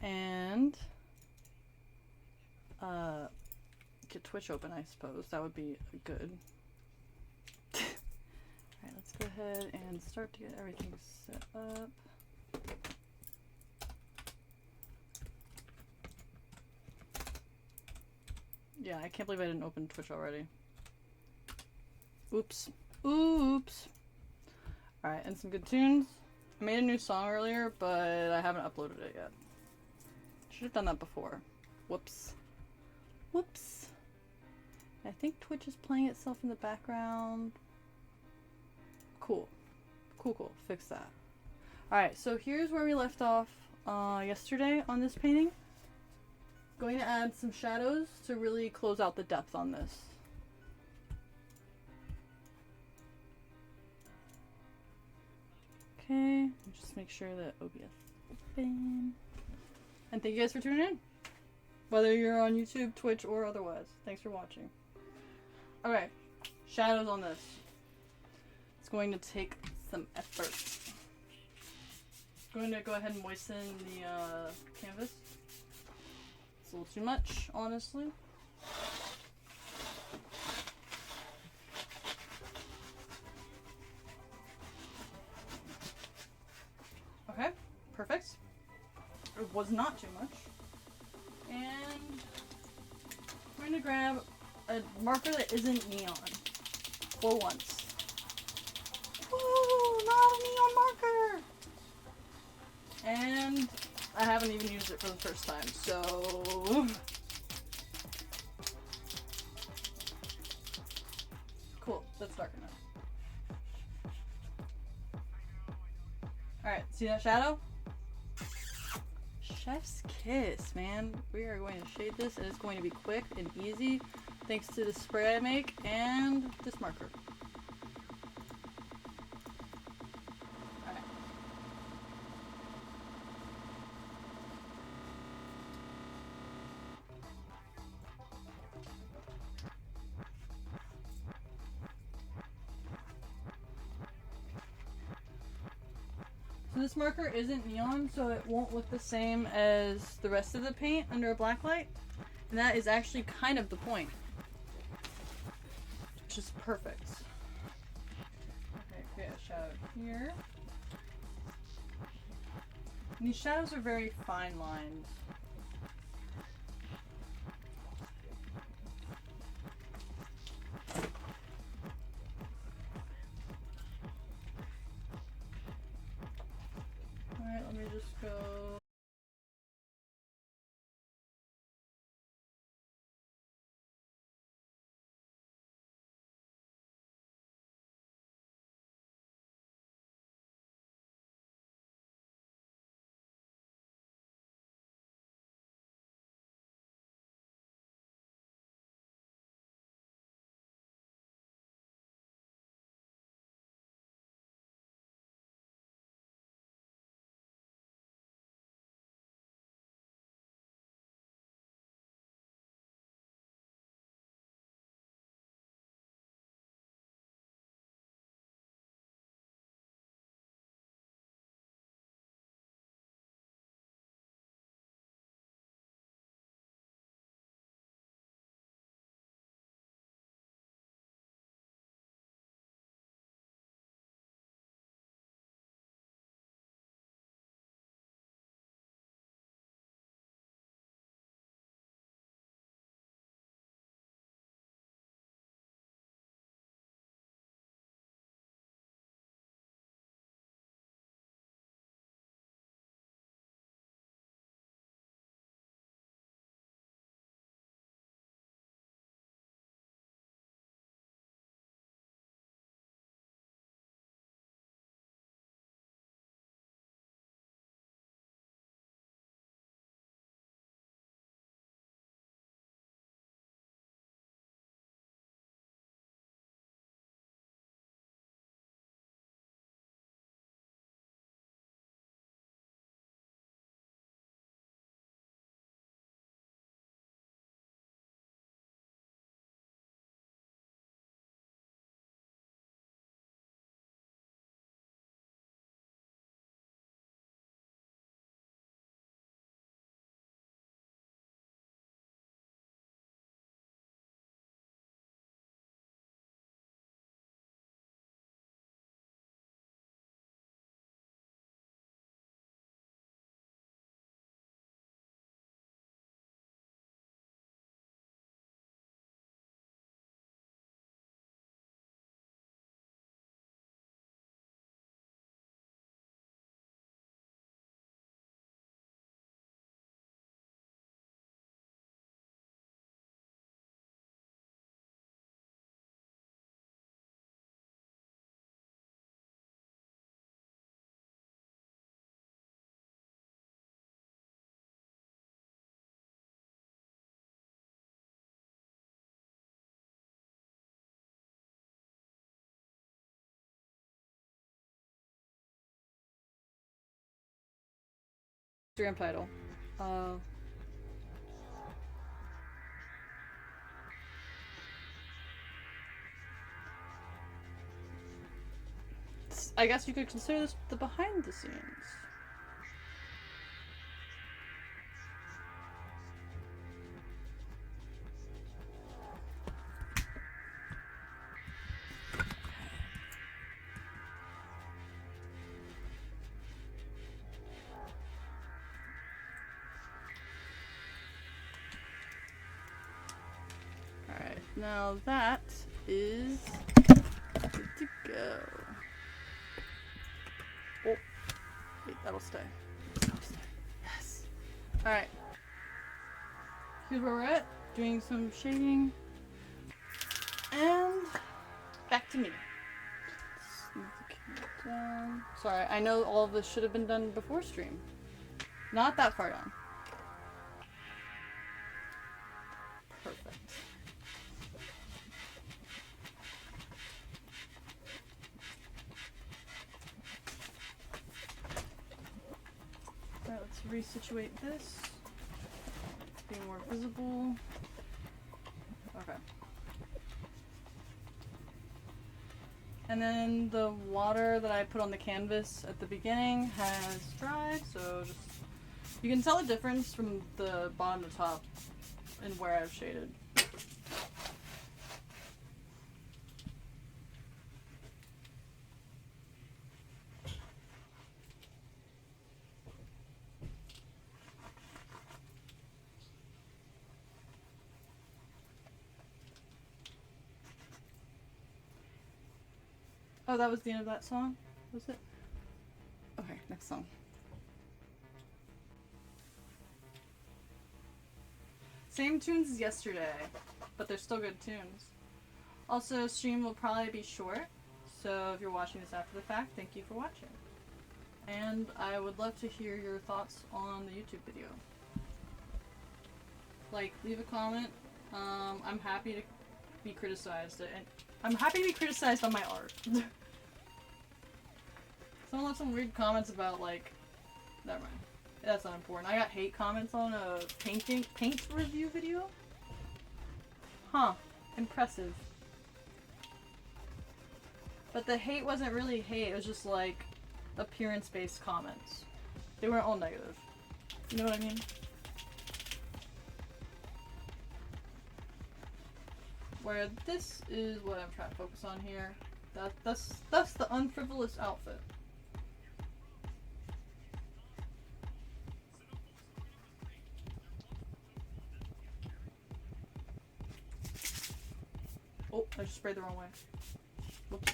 and get Twitch open, I suppose. That would be good. Alright, let's go ahead and start to get everything set up. Yeah, I can't believe I didn't open Twitch already. Oops. Oops. Alright, and some good tunes. I made a new song earlier, but I haven't uploaded it yet. Should have done that before. Whoops. Whoops. I think Twitch is playing itself in the background. Cool. Cool. Fix that. Alright, so here's where we left off yesterday on this painting. Going to add some shadows to really close out the depth on this. Okay, just make sure that OBS is open. And thank you guys for tuning in. Whether you're on YouTube, Twitch, or otherwise. Thanks for watching. Okay, shadows on this. It's going to take some effort. I'm going to go ahead and moisten the canvas. It's a little too much, honestly. Okay, perfect. It was not too much. And I'm going to grab a marker that isn't neon for once. Woo! Not a neon marker! And I haven't even used it for the first time, so cool, that's dark enough. Alright, see that shadow? Chef's kiss, man. We are going to shade this and it's going to be quick and easy thanks to the spray I make and this marker. Alright. So this marker isn't neon, so it won't look the same as the rest of the paint under a black light. And that is actually kind of the point. Which is perfect. Okay, create a shadow here. And these shadows are very fine lined. Alright, let me just go Instagram title. I guess you could consider this the behind the scenes. Alright, now that is good to go. Oh, wait, that'll stay. That'll stay. Yes. Alright. Here's where we're at. Doing some shading. And back to me. Move the camera down. Sorry, I know all of this should have been done before stream. Not that far down. Perfect. Alright, let's resituate this. Be more visible. Okay. And then the water that I put on the canvas at the beginning has dried, so just you can tell the difference from the bottom to top and where I've shaded. Oh, that was the end of that song? Was it? Okay, next song. Same tunes as yesterday, but they're still good tunes. Also, stream will probably be short, so if you're watching this after the fact, thank you for watching. And I would love to hear your thoughts on the YouTube video. Like, leave a comment. I'm happy to be criticized, and I'm happy to be criticized on my art. Someone left some weird comments about, like, never mind. That's not important. I got hate comments on a paint review video. Huh. Impressive. But the hate wasn't really hate, it was just like appearance-based comments. They weren't all negative. You know what I mean? Where this is what I'm trying to focus on here. That's the unfrivolous outfit. Oh, I just sprayed the wrong way. Whoops.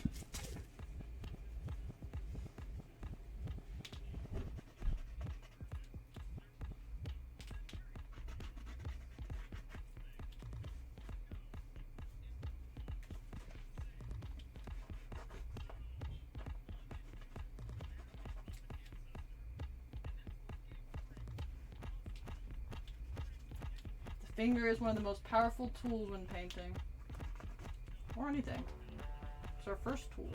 The finger is one of the most powerful tools when painting. Or anything. It's our first tool.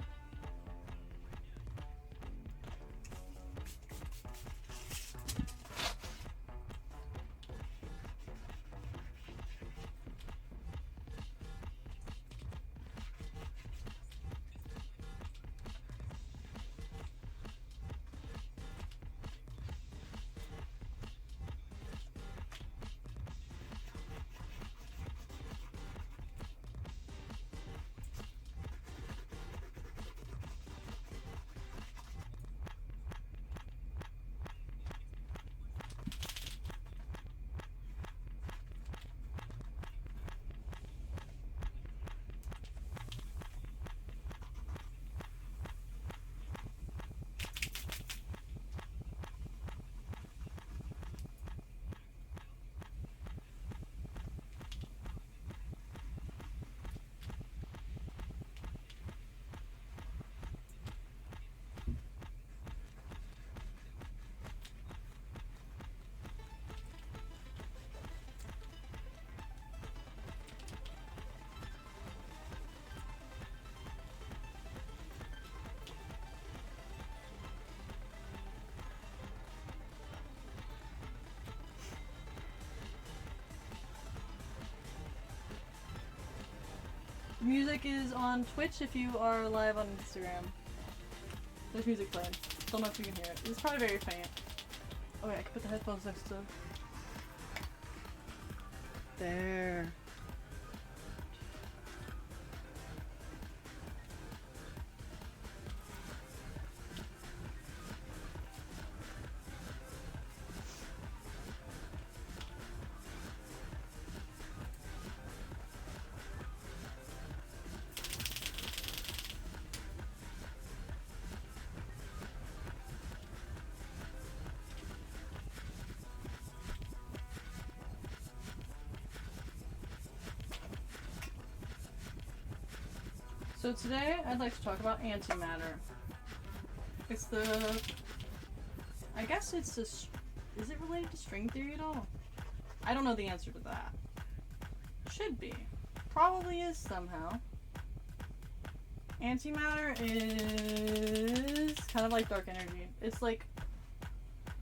Music is on Twitch if you are live on Instagram. There's music playing. Don't know if you can hear it. It's probably very faint. Oh wait, I can put the headphones next to... There. So today I'd like to talk about antimatter. It's the... I guess it's the... Is it related to string theory at all? I don't know the answer to that. Should be. Probably is somehow. Antimatter is kind of like dark energy. It's like...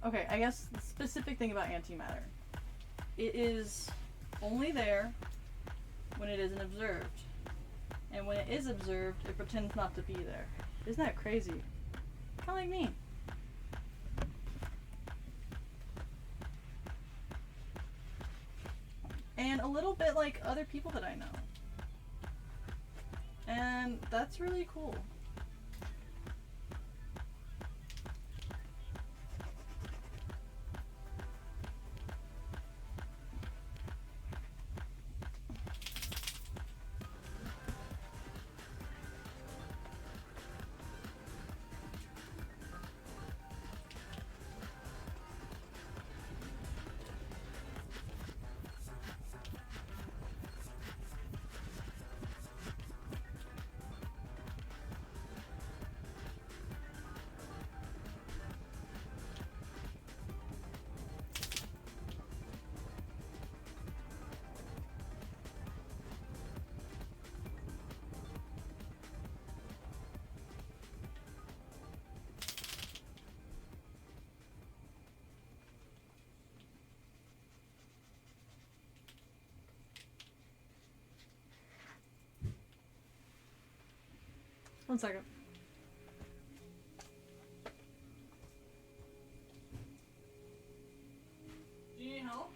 Okay, I guess the specific thing about antimatter. It is only there when it isn't observed. And when it is observed, it pretends not to be there. Isn't that crazy? Kind of like me. And a little bit like other people that I know. And that's really cool. One second. Do you need help?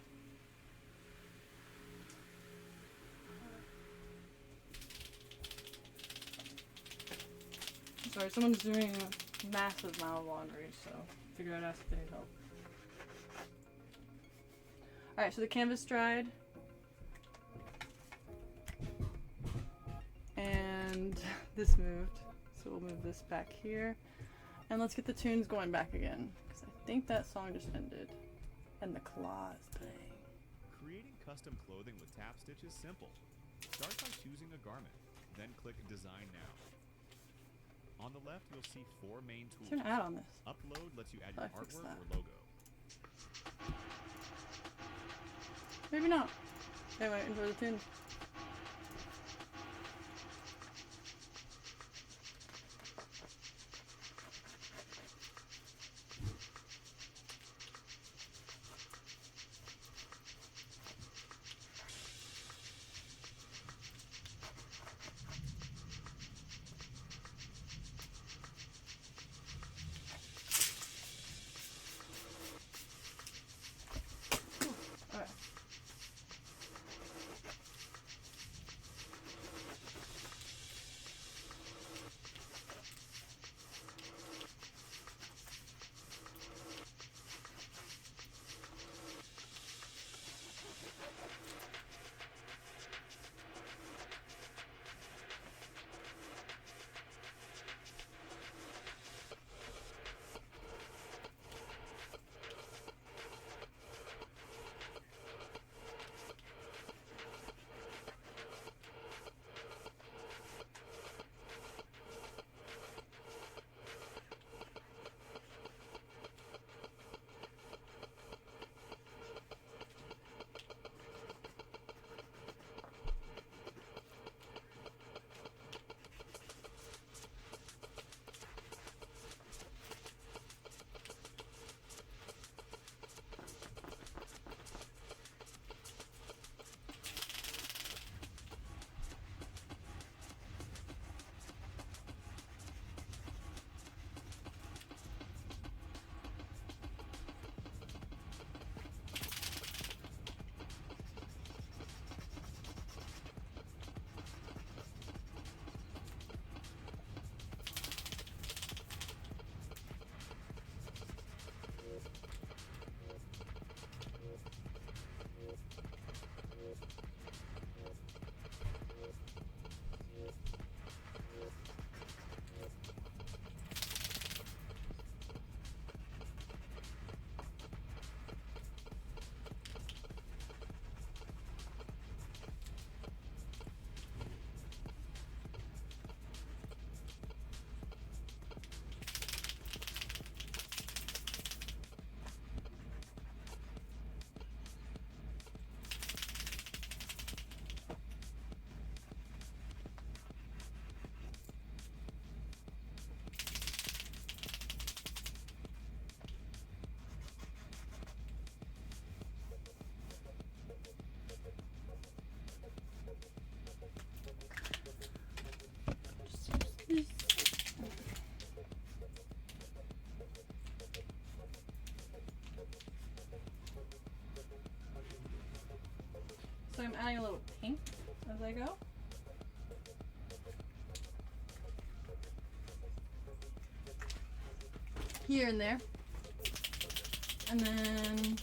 Sorry, someone's doing a massive amount of laundry, so figured I'd ask if they need help. Alright, so the canvas dried. And this moved. So we'll move this back here. And let's get the tunes going back again. Because I think that song just ended. And the claw is playing. Creating custom clothing with Tap Stitch is simple. Start by choosing a garment, then click Design Now. On the left, you'll see 4 main tools. Is there an ad on this? Upload lets you add your artwork or logo. Maybe not. Anyway, enjoy the tunes. So I'm adding a little pink as I go. Here and there. And then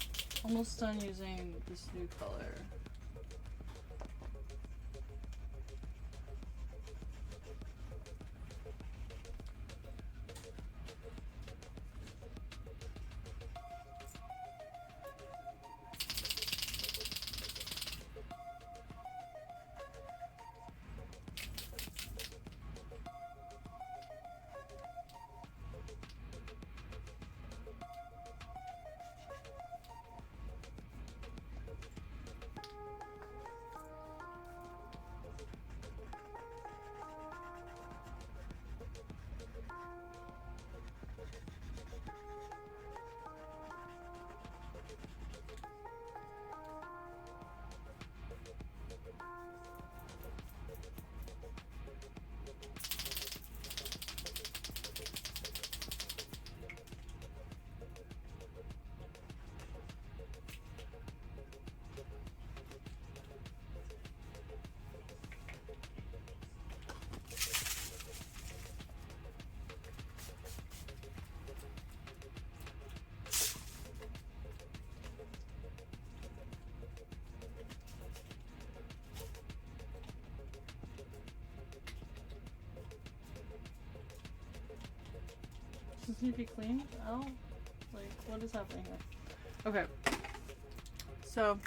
almost done using this new color. Does this need to be cleaned out? Like, what is happening here? Okay. So,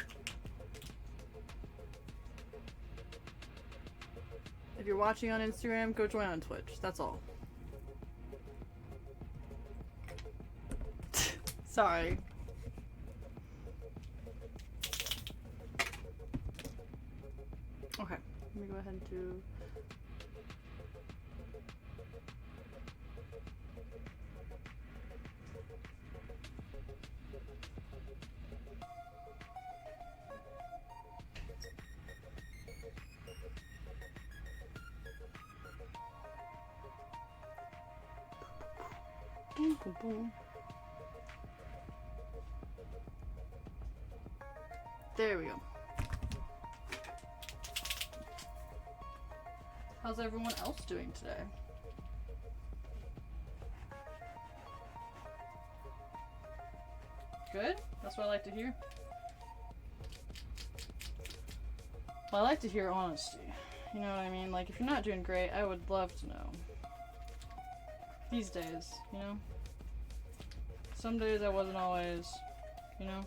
if you're watching on Instagram, go join on Twitch. That's all. Sorry. Okay, let me go ahead and do... Boom, boom, boom. There we go. How's everyone else doing today? Good? That's what I like to hear. Well, I like to hear honesty. You know what I mean? Like, if you're not doing great, I would love to know. These days, you know? Some days I wasn't always, you know?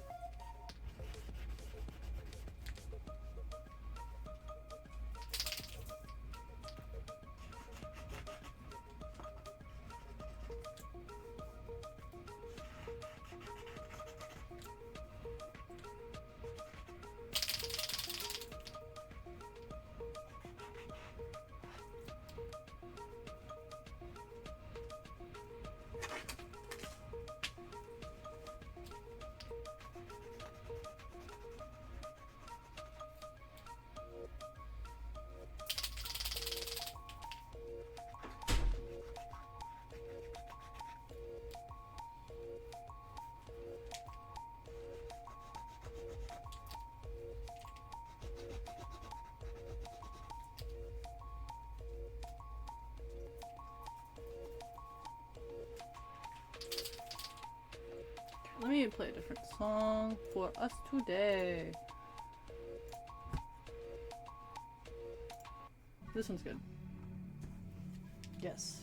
Let me play a different song for us today. This one's good. Yes.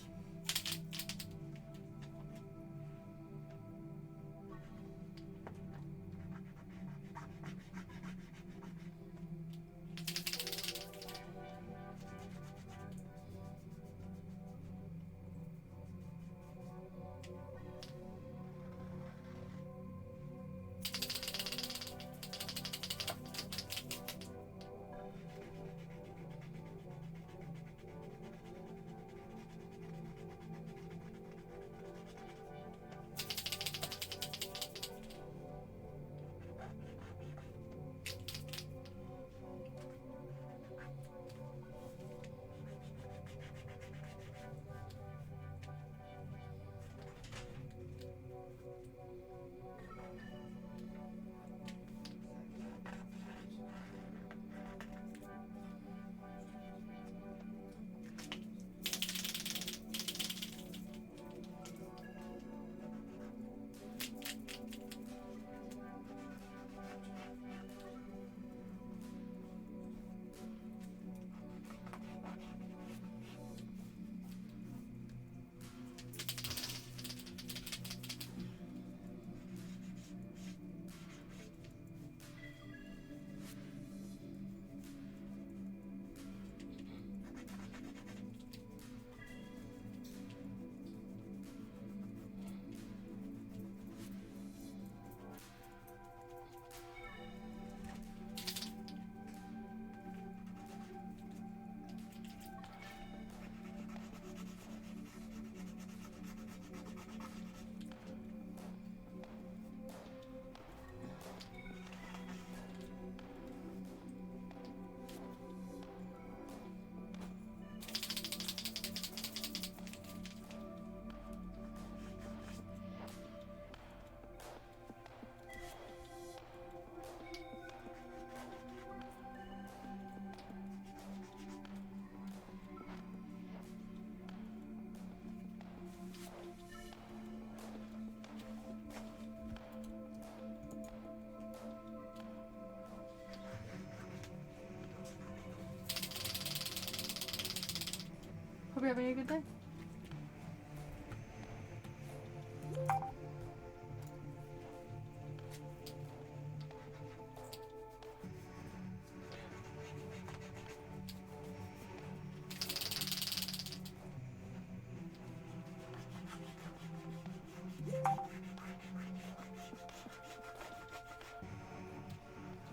Hope you're having a good day.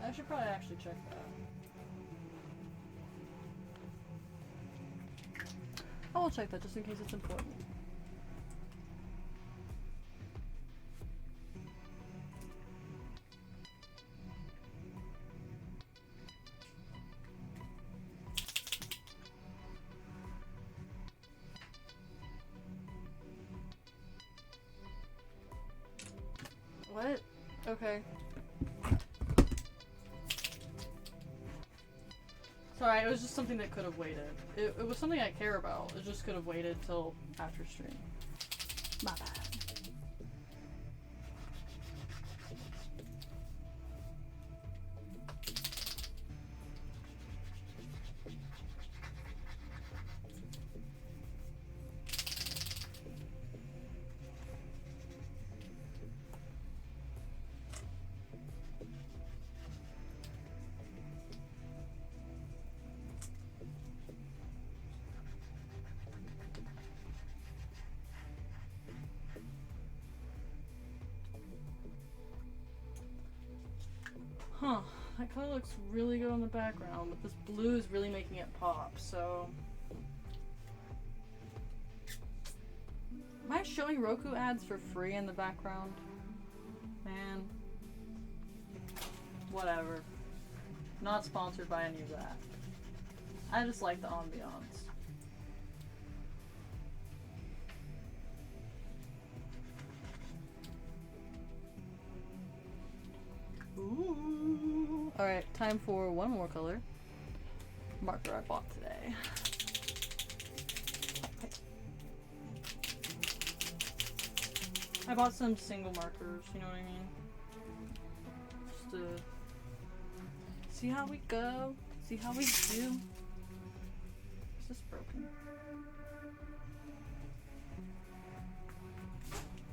I should probably actually check that. I will check that just in case it's important. What? Okay. Sorry, it was just something that could have waited. It was something I care about. It just could have waited till after stream. My bad. Huh, that color looks really good on the background, but this blue is really making it pop, so... Am I showing Roku ads for free in the background? Man. Whatever. Not sponsored by any of that. I just like the ambiance. Ooh. Alright, time for one more color. Marker I bought today. I bought some single markers, you know what I mean? Just to see how we go, see how we do. Is this broken?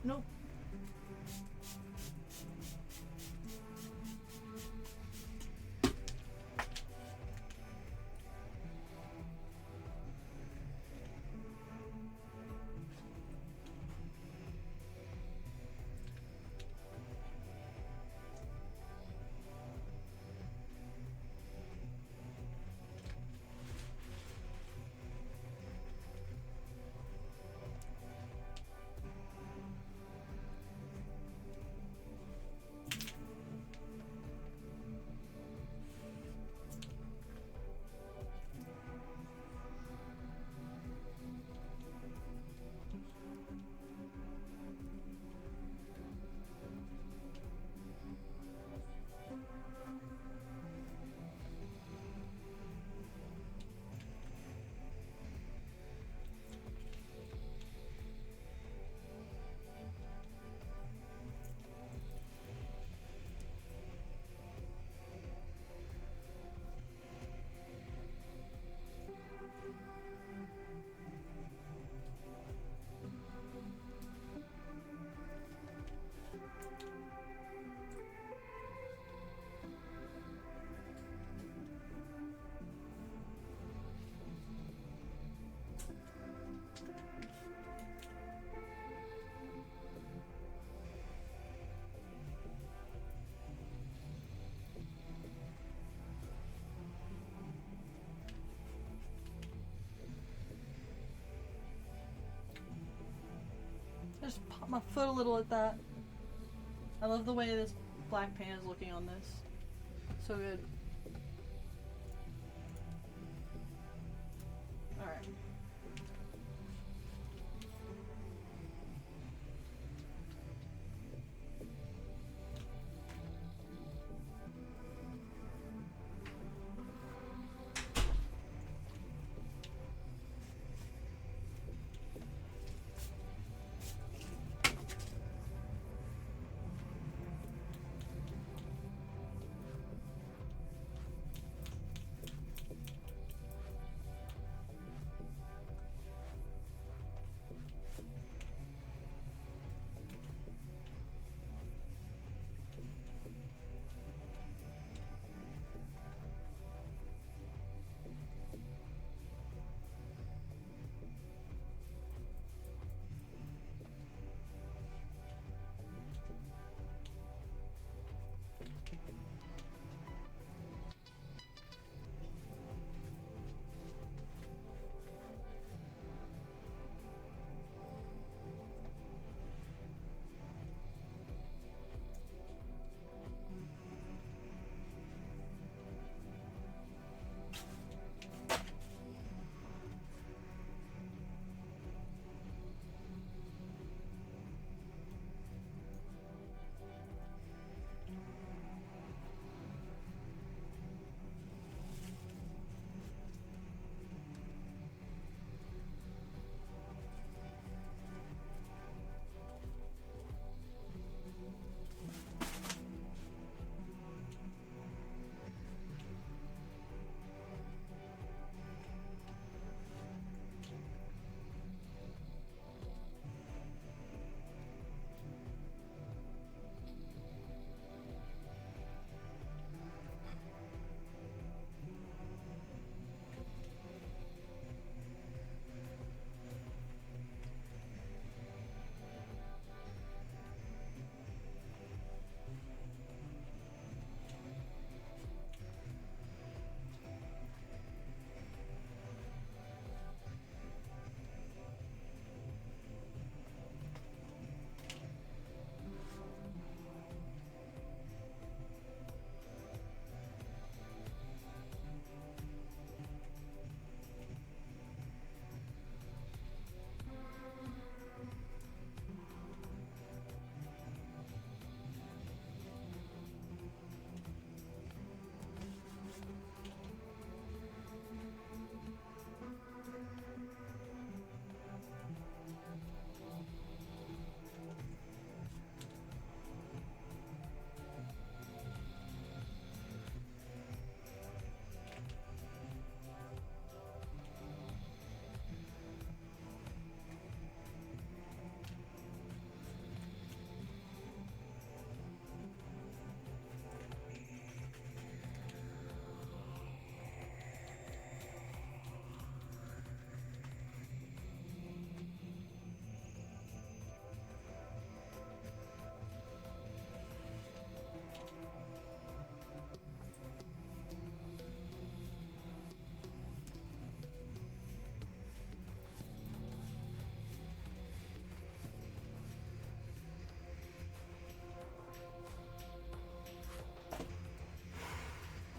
Nope. I just popped my foot a little at that. I love the way this black paint is looking on this. So good. Alright.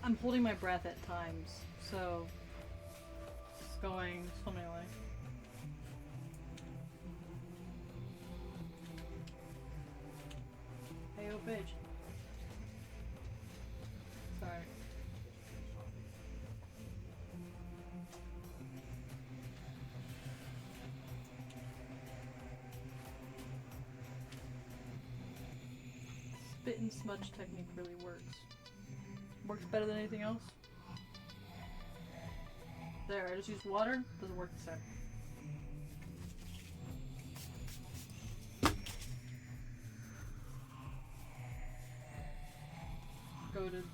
I'm holding my breath at times, so it's going swimmingly. Hey, oh bitch. Sorry. Spit and smudge technique really works. Works better than anything else. There, I just used water. Doesn't work the same. Goated.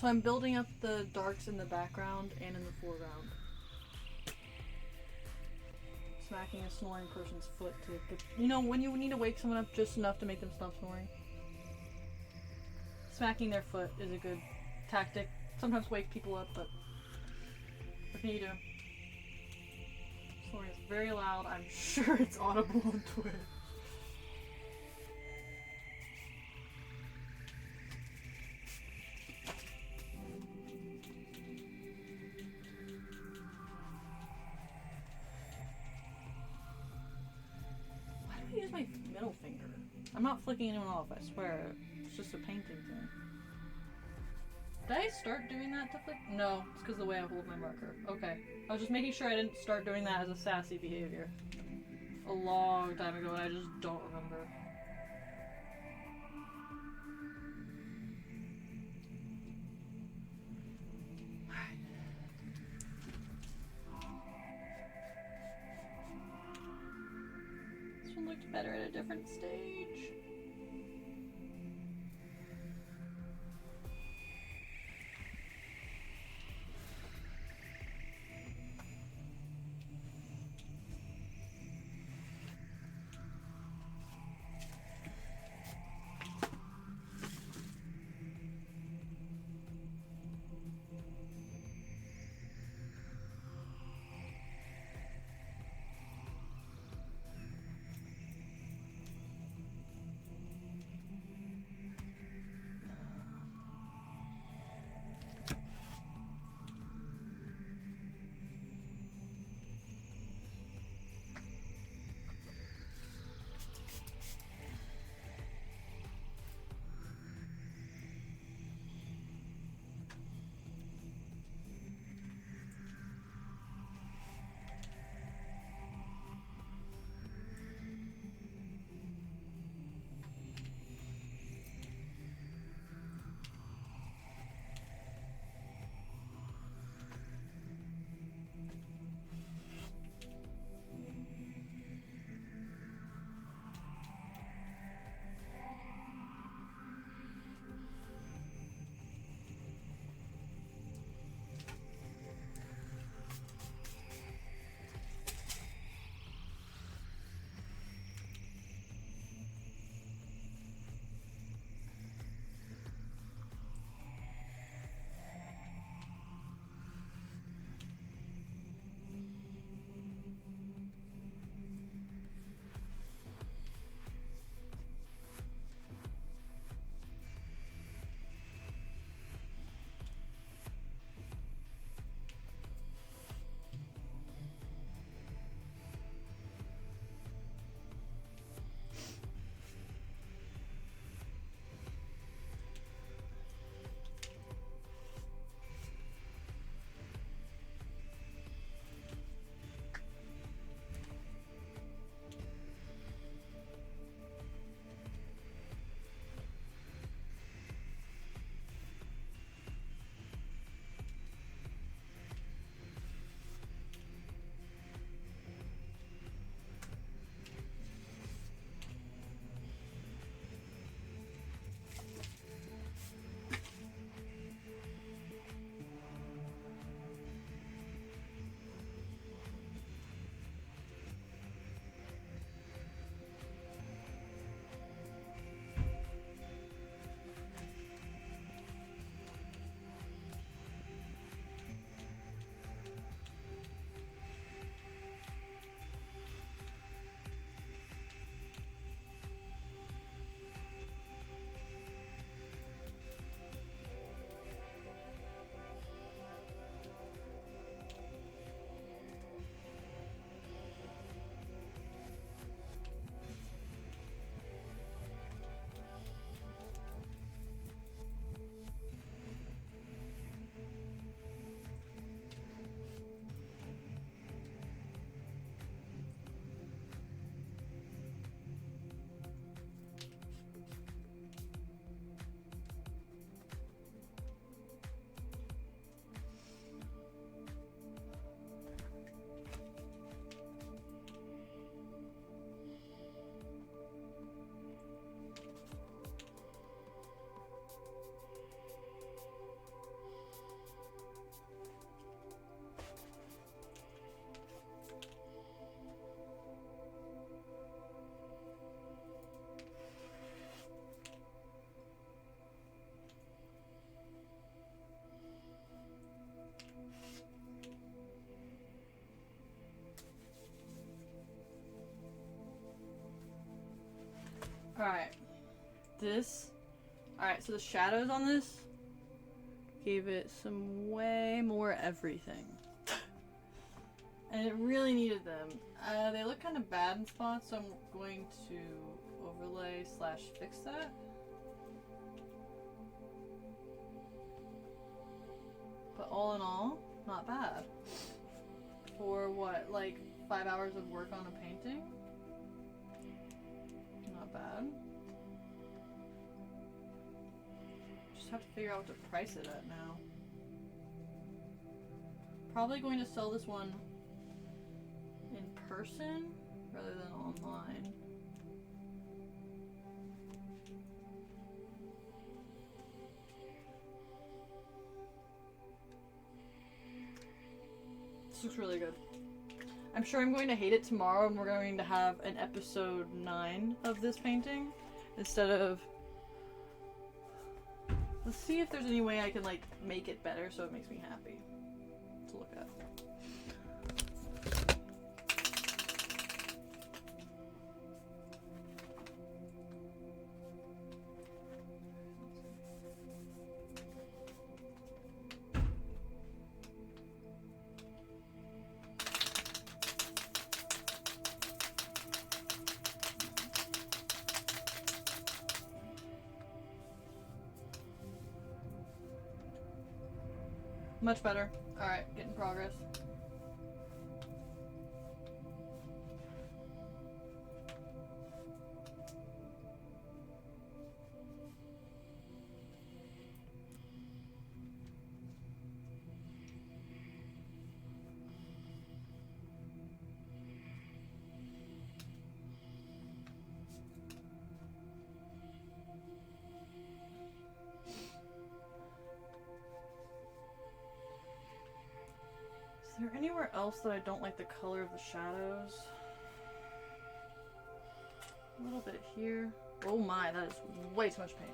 So I'm building up the darks in the background and in the foreground. Smacking a snoring person's foot to get, you know, when you need to wake someone up just enough to make them stop snoring. Smacking their foot is a good tactic. Sometimes wake people up, but what can you do? Snoring is very loud. I'm sure it's audible on Twitch. Why do I use my middle finger? I'm not flicking anyone off, I swear. It's just a painting thing. Did I start doing that to flick? No, it's because of the way I hold my marker. Okay. I was just making sure I didn't start doing that as a sassy behavior. A long time ago, and I just don't remember. This one looked better at a different stage. Alright. Alright, so the shadows on this gave it some way more everything. And it really needed them. They look kind of bad in spots, so I'm going to overlay overlay slash fix that. But all in all, not bad. For what, like 5 hours of work on a painting? Not bad. Just have to figure out what to price it at now. Probably going to sell this one in person rather than online. This looks really good. I'm sure I'm going to hate it tomorrow and we're going to have an episode 9 of this painting instead of... Let's see if there's any way I can like make it better so it makes me happy to look at. Much better. Alright, getting progress. Is there anywhere else that I don't like the color of the shadows? A little bit here. Oh my, that is way too much paint.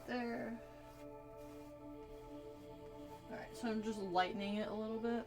There. Alright, so I'm just lightening it a little bit.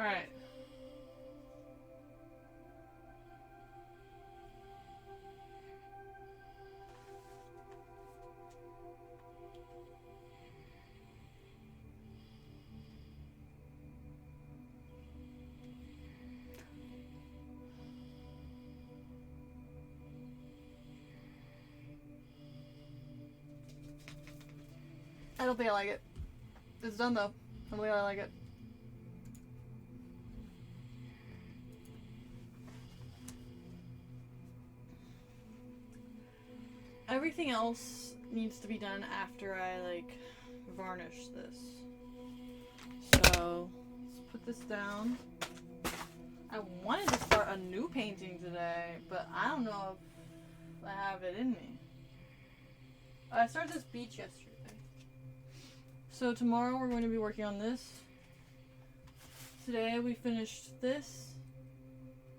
Alright. I don't think I like it. It's done though. I don't think I like it. Everything else needs to be done after I like varnish this. So let's put this down. I wanted to start a new painting today, but I don't know if I have it in me. I started this beach yesterday. So tomorrow we're going to be working on this. Today we finished this.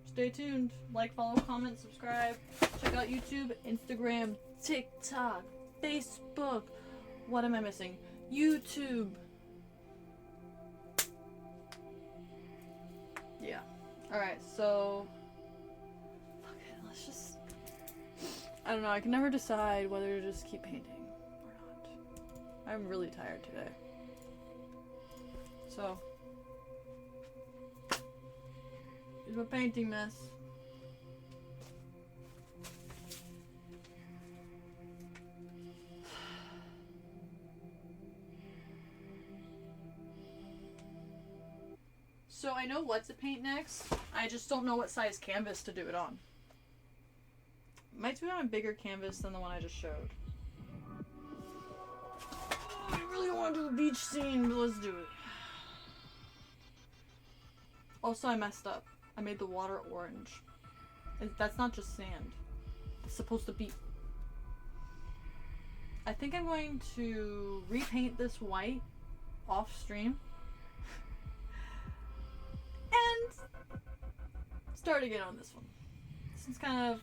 Stay tuned. Like, follow, comment, subscribe. Check out YouTube, Instagram, TikTok, Facebook. What am I missing? YouTube. Yeah. Alright, so... Fuck it, let's just... I don't know, I can never decide whether to just keep painting or not. I'm really tired today. So... It's a painting mess. So I know what to paint next. I just don't know what size canvas to do it on. Might be on a bigger canvas than the one I just showed. Oh, I really want to do the beach scene, but let's do it. Also, I messed up. I made the water orange. That's not just sand. It's supposed to be... I think I'm going to repaint this white off stream. And start again on this one. This one's kind of...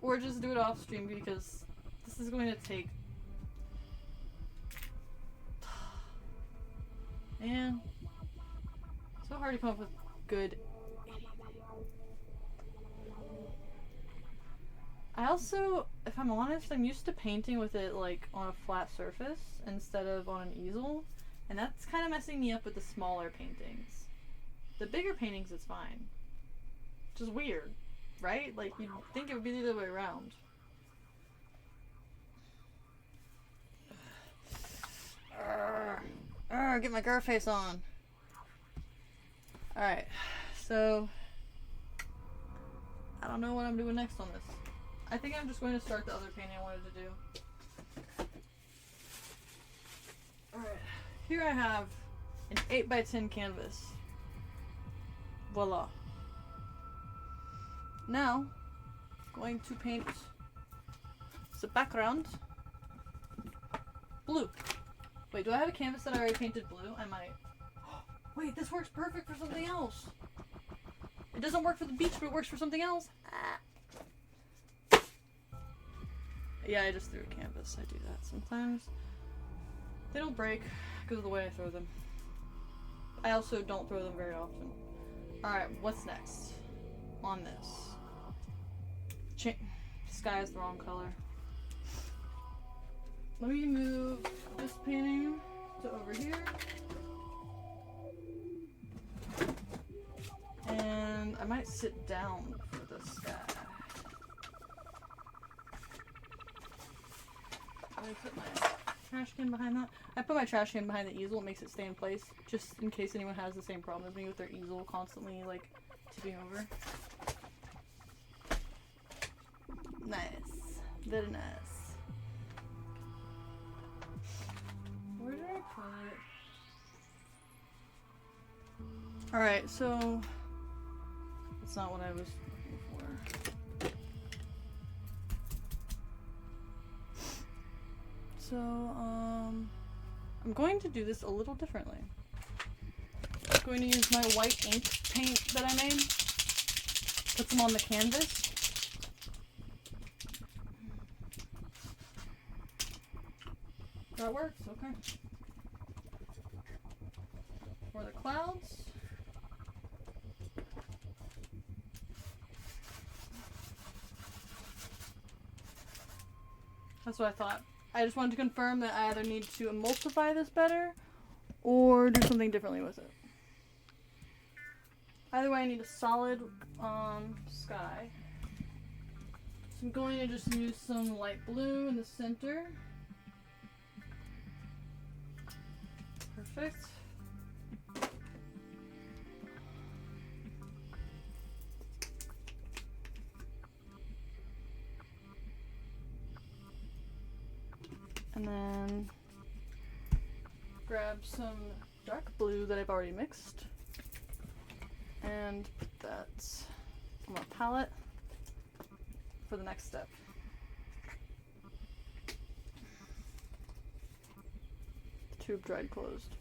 Or just do it off stream because this is going to take... Man. So hard to come up with good anything. I also, if I'm honest, I'm used to painting with it like on a flat surface instead of on an easel. And that's kind of messing me up with the smaller paintings. The bigger paintings, it's fine. Which is weird, right? Like, you'd think it would be the other way around. Get my girl face on. Alright, so... I don't know what I'm doing next on this. I think I'm just going to start the other painting I wanted to do. Alright, here I have an 8x10 canvas. Voila. Now, going to paint the background blue. Wait, do I have a canvas that I already painted blue? I might. Wait, this works perfect for something else. It doesn't work for the beach, but it works for something else. Ah. Yeah, I just threw a canvas. I do that sometimes. They don't break because of the way I throw them. I also don't throw them very often. Alright, what's next on this? Sky is the wrong color. Let me move this painting to over here. And I might sit down for the sky. I'm gonna put my trash can behind that. I put my trash can behind the easel. It makes it stay in place, just in case anyone has the same problem as me with their easel constantly, like, tipping over. Nice. Very nice. Where did I put it? Alright, so... That's not what I was looking for. So, I'm going to do this a little differently. I'm going to use my white ink paint that I made. Put them on the canvas. That works, okay. For the clouds. That's what I thought. I just wanted to confirm that I either need to emulsify this better or do something differently with it. Either way, I need a solid sky. So I'm going to just use some light blue in the center. Perfect. And then grab some dark blue that I've already mixed and put that on my palette for the next step. The tube dried closed.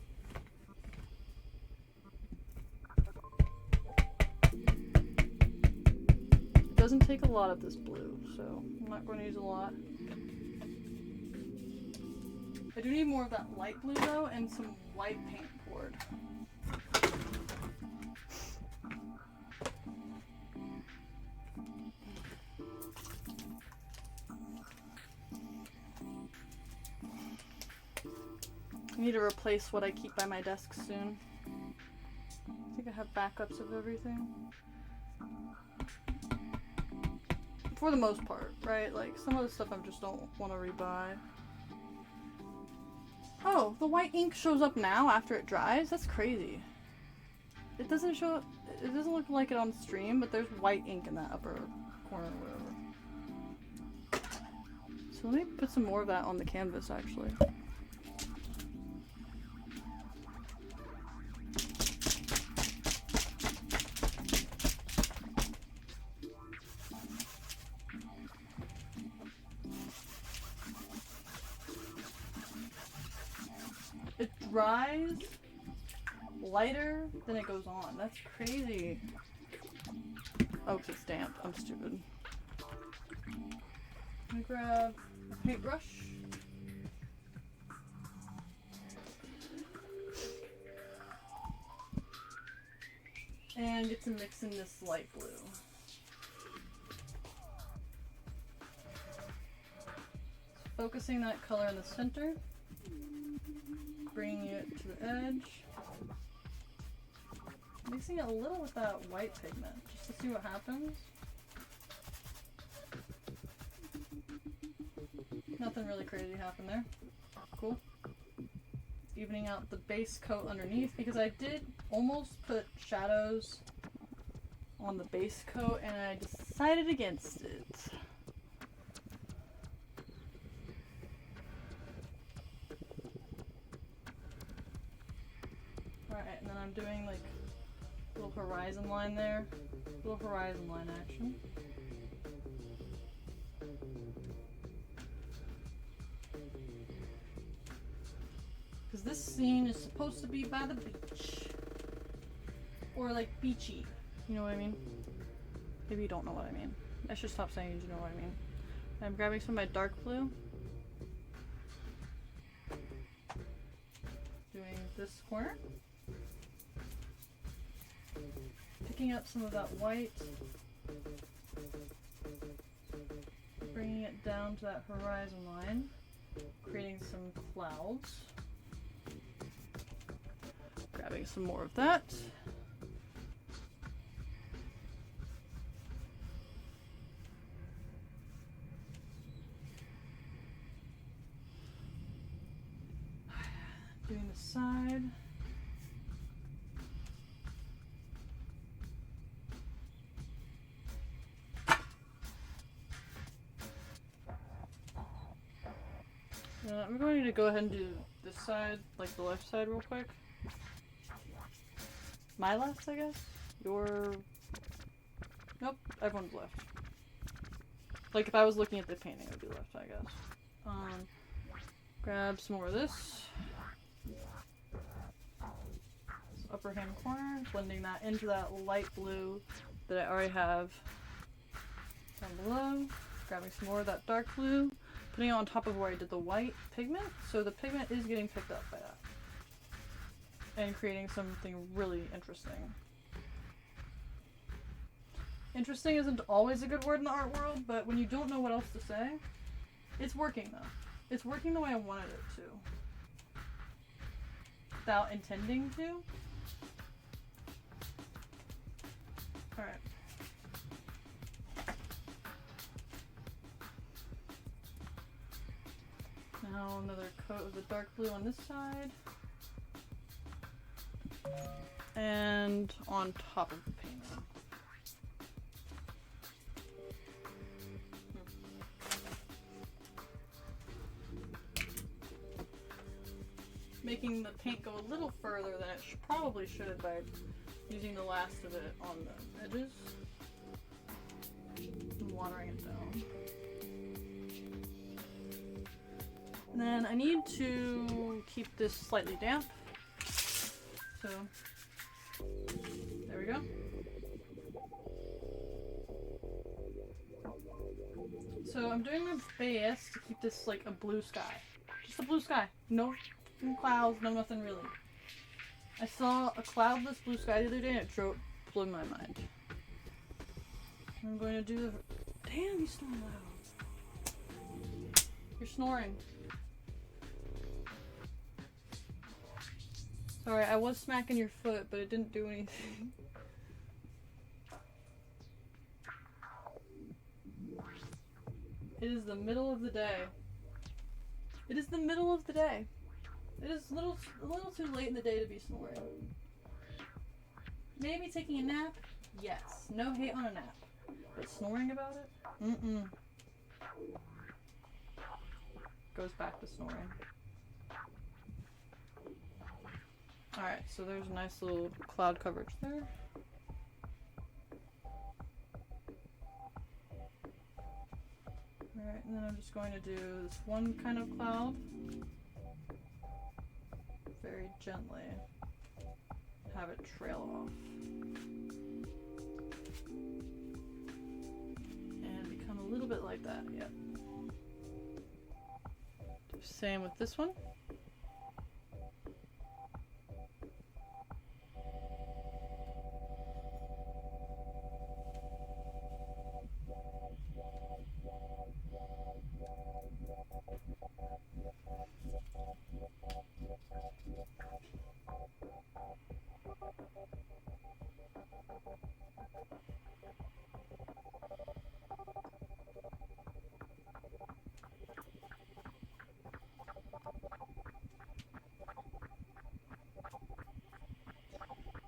It doesn't take a lot of this blue, so I'm not going to use a lot. I do need more of that light blue though, and some white paint poured. I need to replace what I keep by my desk soon. I think I have backups of everything. For the most part, right? Like, some of the stuff I just don't want to rebuy. Oh, the white ink shows up now after it dries? That's crazy. It doesn't show up, it doesn't look like it on stream, but there's white ink in that upper corner or whatever. So let me put some more of that on the canvas, actually. dries lighter than it goes on. That's crazy. Oh, 'cause it's damp. I'm stupid. Let me grab a paintbrush. And get to mix in this light blue. Focusing that color in the center. Bringing it to the edge. Mixing it a little with that white pigment, just to see what happens. Nothing really crazy happened there. Cool. Evening out the base coat underneath, because I did almost put shadows on the base coat and I decided against it. Alright, and then I'm doing like a little horizon line there. Little horizon line action. Because this scene is supposed to be by the beach. Or like beachy. You know what I mean? Maybe you don't know what I mean. I should stop saying you know what I mean. I'm grabbing some of my dark blue. Doing this corner. Picking up some of that white. Bringing it down to that horizon line. Creating some clouds. Grabbing some more of that. Doing the side. I'm going to go ahead and do this side, like the left side real quick. My left, I guess? Your... Nope, everyone's left. Like if I was looking at the painting, it would be left, I guess. Grab some more of this. Upper hand corner, blending that into that light blue that I already have down below. Grabbing some more of that dark blue, putting it on top of where I did the white pigment, so the pigment is getting picked up by that. And creating something really interesting. Interesting isn't always a good word in the art world, but when you don't know what else to say, it's working though. It's working the way I wanted it to. Without intending to. Alright. Now another coat of the dark blue on this side. And on top of the painting. Making the paint go a little further than it probably should by using the last of it on the edges. And watering it down. And then I need to keep this slightly damp. So, there we go. So I'm doing my best to keep this like a blue sky. Just a blue sky. No clouds, no nothing really. I saw a cloudless blue sky the other day and it blew my mind. I'm going to do the... Damn, you snore loud. You're snoring. Sorry, I was smacking your foot, but it didn't do anything. It is the middle of the day. It is the middle of the day. It is a little too late in the day to be snoring. Maybe taking a nap? Yes. No hate on a nap. But snoring about it? Mm-mm. Goes back to snoring. Alright, so there's a nice little cloud coverage there. Alright, and then I'm just going to do this one kind of cloud very gently have it trail off and become a little bit like that. Yep. Same with this one.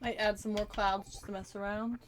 Might add some more clouds just to mess around.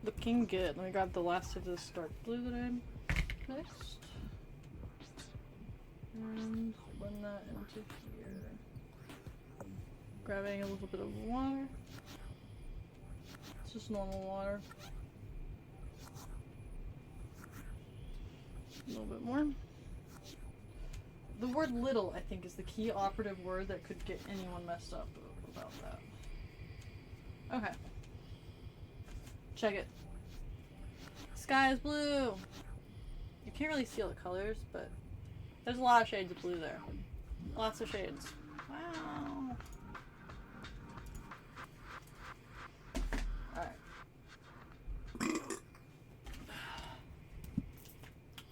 Looking good. Let me grab the last of this dark blue that I mixed. And blend that into here. Grabbing a little bit of water. It's just normal water. A little bit more. The word little, I think, is the key operative word that could get anyone messed up about that. Okay. Check it. Sky is blue. You can't really see all the colors, but there's a lot of shades of blue there. Lots of shades. Wow. Alright.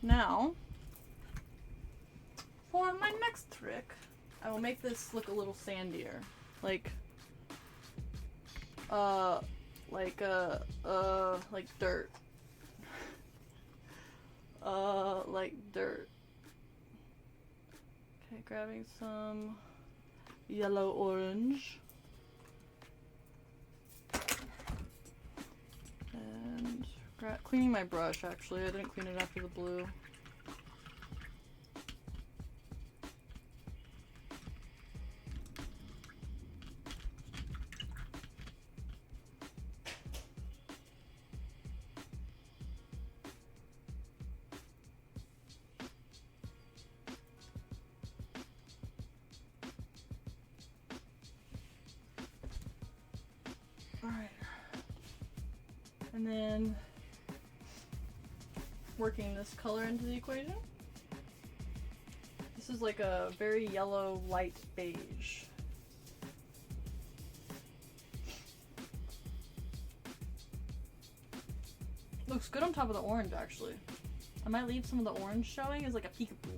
Now, for my next trick, I will make this look a little sandier. Like dirt. Like dirt. Okay, grabbing some yellow orange. And cleaning my brush, actually. I didn't clean it after the blue. Alright. And then working this color into the equation. This is like a very yellow light beige. Looks good on top of the orange, actually. I might leave some of the orange showing as like a peekaboo.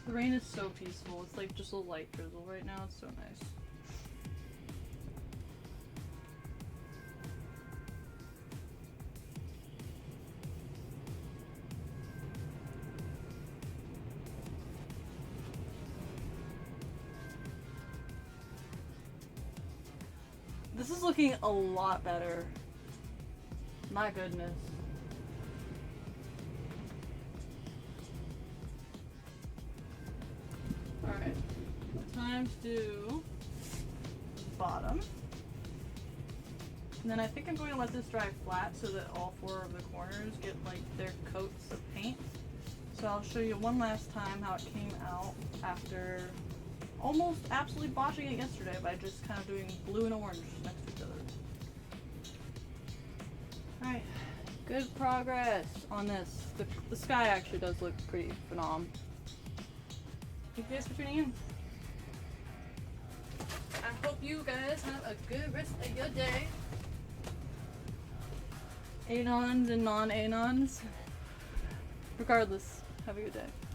The rain is so peaceful. It's like just a light drizzle right now. It's so nice. This is looking a lot better. My goodness. Alright. Time to do bottom. And then I think I'm going to let this dry flat so that all 4 of the corners get like their coats of paint. So I'll show you one last time how it came out after almost absolutely botching it yesterday by just kind of doing blue and orange next to each other. Alright, good progress on this. The sky actually does look pretty phenomenal. Thank you guys for tuning in. I hope you guys have a good rest of your day. Anons and non-anons. Regardless, have a good day.